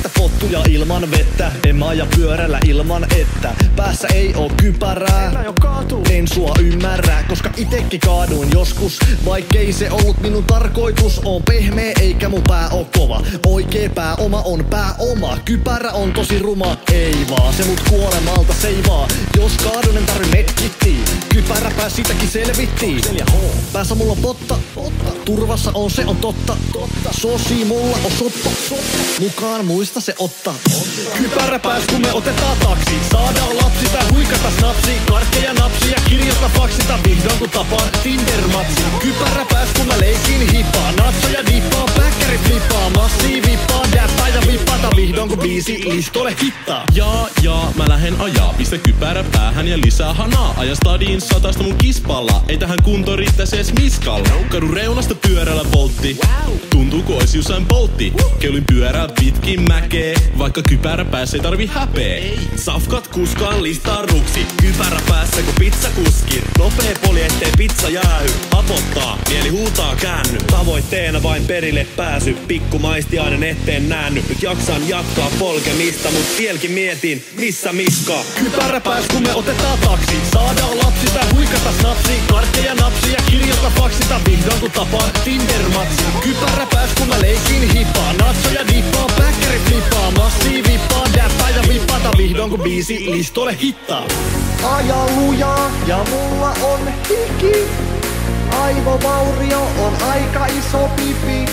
Heitä pottuja ilman vettä, en mä aja pyörällä ilman että päässä ei oo kypärää. En sua ymmärrä, koska itekin kaaduin joskus. Vaikkei se ollut minun tarkoitus. Oon pehmeä eikä mun pää oo kova. Oikee pääoma on pääoma. Kypärä on tosi ruma, ei vaan se mut kuolemalta seivaa. Jos kaadun en tarvi metkittiin. Kypärä pää sitäkin selvittiin. Päässä mulla on potta, turvassa on se on totta. Sosi mulla on soppa, mukaan muista se ottaa. Kypärä pääs kun me otetaan taksi. Saadaan lapsi tää huikata snapsi. Karkkeja napsia, kirjoita faksita. Vihdoin kun tapaan Tinder-matsi. Kypärä pääs kun mä leikin hippaa. Natsoja dippaa, päkkäri flippaa. Massi vippaa, däppää ja vippata. Vihdoin kun biisi listoille hittaa. Jaa, mä lähen ajaa. Pistä kypärä päähän ja lisää hanaa. Ajan stadiin satasta mun kispalla. Ei tähän kunto riittäis ees miskalla. Kadun reunasta pyörällä voltti. Tuntuu ku ois Usain Boltti. Keulin pyörää pitkin mäkee. Vaikka kypärä päässä ei tarvi häpee. Safkat kuskaan listaa ruksi. Kypärä päässä ku pizzakuski. Nopee poli ettei pizza jäähy. Apottaa, mieli huutaa käänny. Tavoitteena vain perille pääsy. Pikku maistiainen etteen näänny. Nyt jaksan jatkaa polkemista, mut vieläkin mietin missä Miska. Kypärä pääs kun me otetaan taksi. Saadaan lapsi tää huikata snapsi. Karkkeja napsia, kirjoita faksita. Vihdoin kun tapaan Tinder-matsi. Kypärä pääs kun mä leikin hippaa. Natsoja dippaa, päkkäri flippaa. Massi vippaa, däppää ja vippata. Vihdoin kun biisi listoille hittaa. Aja lujaa ja mulla on hiki. Aivovaurio on aika iso pipi.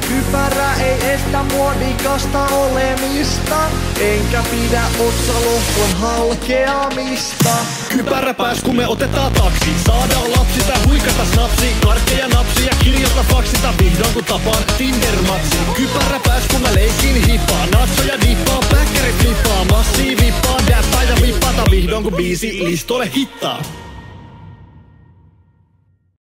Kypärä ei estä muodikasta olemista. Enkä pidä otsalohkon halkeamista. Kypärä pääs kun me otetaan taksi. Saadaan lapsi tää huikata snapsi. Karkkeja napsia, kirjoita faksita. Vihdoin kun tapaan Tinder-matsi. Kypärä pääs kun mä leikin hippaa. Natsoja dippaa, päkkäri flippaa. Massi vippaa, däppää ja vippata. Vihdoin kun biisi listoille hittaa.